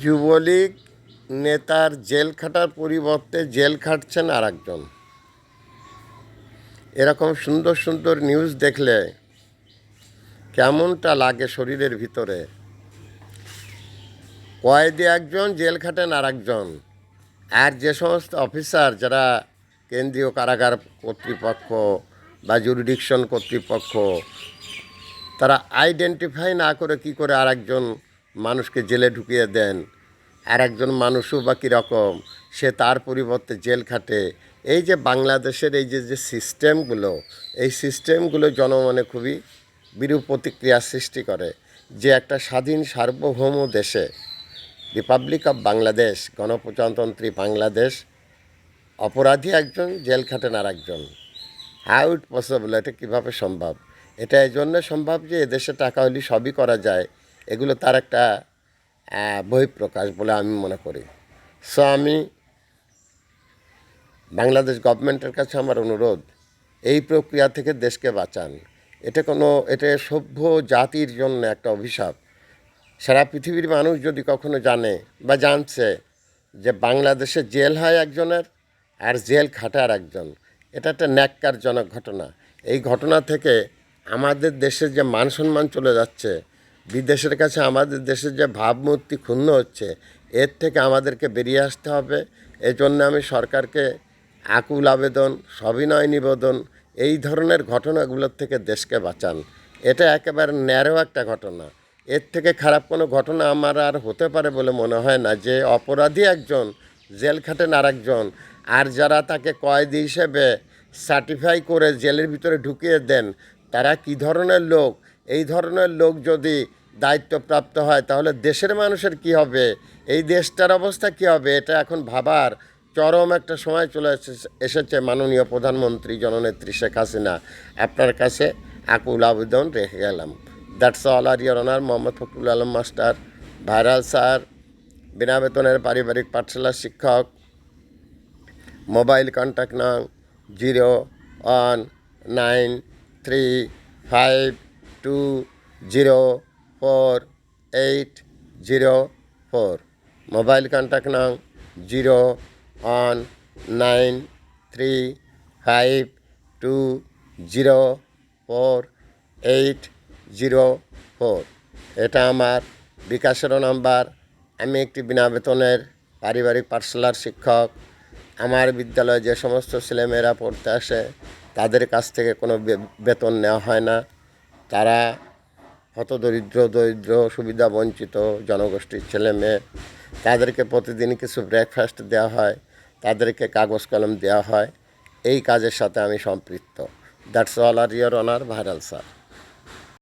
যুবলীগ নেতার জেল খাটার পরিবর্তে জেল খাটছেন আর একজন। এরকম সুন্দর সুন্দর নিউজ দেখলে কেমনটা লাগে শরীরের ভিতরে। কয়েদি একজন, জেল খাটেন আর একজন। আর যে সমস্ত অফিসার যারা কেন্দ্রীয় কারাগার কর্তৃপক্ষ বা জুরিডিকশন কর্তৃপক্ষ, তারা আইডেন্টিফাই না করে কি করে আর একজন মানুষকে জেলে ঢুকিয়ে দেন, আর একজন মানুষও বা কীরকম, সে তার পরিবর্তে জেল খাটে। এই যে বাংলাদেশের এই যে যে সিস্টেমগুলো, এই সিস্টেমগুলো জনমনে খুবই বিরূপ প্রতিক্রিয়া সৃষ্টি করে। যে একটা স্বাধীন সার্বভৌম দেশে, রিপাবলিক অফ বাংলাদেশ, গণপ্রজাতন্ত্রী বাংলাদেশ, অপরাধী একজন, জেল খাটেন আর একজন। How it possible? এটা কীভাবে সম্ভব? এটা এই জন্য সম্ভব যে এদেশে টাকা হলে সবই করা যায়। এগুলো তার একটা বহিঃপ্রকাশ বলে আমি মনে করি। সো আমি বাংলাদেশ গভর্নমেন্টের কাছে আমার অনুরোধ, এই প্রক্রিয়া থেকে দেশকে বাঁচান। এটা সভ্য জাতির জন্য একটা অভিশাপ। সারা পৃথিবীর মানুষ যদি কখনো জানে বা জানছে যে বাংলাদেশে জেল হয় একজনের আর জেল খাটে আর একজন, এটা একটা ন্যাক্কারজনক ঘটনা। এই ঘটনা থেকে আমাদের দেশের যে মান সম্মান চলে যাচ্ছে, বিদেশের কাছে আমাদের দেশের যে ভাবমূর্তি ক্ষুণ্ণ হচ্ছে, এর থেকে আমাদেরকে বেরিয়ে আসতে হবে। এজন্য আমি সরকারকে আকুল আবেদন, সবিনয় নিবেদন, এই ধরনের ঘটনাগুলোর থেকে দেশকে বাঁচান। এটা একেবারে ন্যারো একটা ঘটনা। এর থেকে খারাপ কোনো ঘটনা আমার আর হতে পারে বলে মনে হয় না। যে অপরাধী একজন, জেল খাটেন আর একজন, আর যারা তাকে কয়েদি হিসেবে সার্টিফাই করে জেলের ভিতরে ঢুকিয়ে দেন, তারা কী ধরনের লোক? এই ধরনের লোক যদি দায়িত্বপ্রাপ্ত হয় তাহলে দেশের মানুষের কি হবে? এই দেশটার অবস্থা কী হবে? এটা এখন ভাবার চরম একটা সময় চলে এসেছে। মাননীয় প্রধানমন্ত্রী জননেত্রী শেখ হাসিনা, আপনার কাছে আকুল আবেদন রেখে গেলাম। দ্যাটস অল আর your honour. Mohammad Fakhrul Alam master, viral sir, বিনা বেতনের পারিবারিক পাঠশালার শিক্ষক। মোবাইল কন্ট্যাক্ট নং 01935204804। মোবাইল কন্ট্যাক্ট নং 01935204804। এটা আমার বিকাশেরও নাম্বার। আমি একটি বিনা বেতনের পারিবারিক পাঠশালার শিক্ষক। আমার বিদ্যালয়ে যে সমস্ত ছেলেমেয়েরা পড়তে আসে, তাদের কাছ থেকে কোনো বেতন নেওয়া হয় না। তারা দরিদ্র সুবিধা বঞ্চিত জনগোষ্ঠীর ছেলে মেয়ে। তাদেরকে প্রতিদিন কিছু ব্রেকফাস্ট দেওয়া হয়, তাদেরকে কাগজ কলম দেওয়া হয়। এই কাজের সাথে আমি সম্পৃক্ত। দ্যাটস অল আর ইওর অনার, ভাইরাল স্যার।